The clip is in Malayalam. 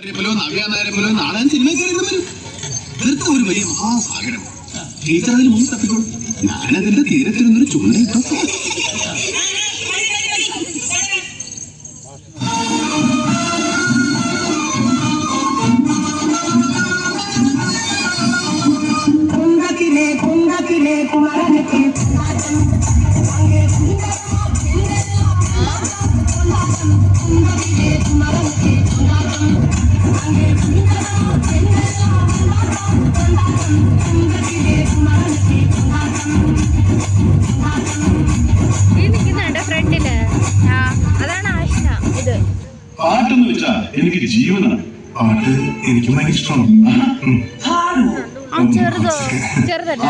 നാടൻ സിനിമ ഒരു വലിയ മഹാസാഗരം. ടീച്ചർ അതിന് മുമ്പ് തപ്പിക്കോളൂ. ഞാനതിന്റെ തീരത്തിരുന്നൊരു ചൂണ്ടയിട്ടോ. പാട്ടെന്ന് വെച്ചാ എനിക്ക് ജീവനാണ്. പാട്ട് എനിക്ക് ഭയങ്കര ഇഷ്ടമാണ്. ചെറുതല്ല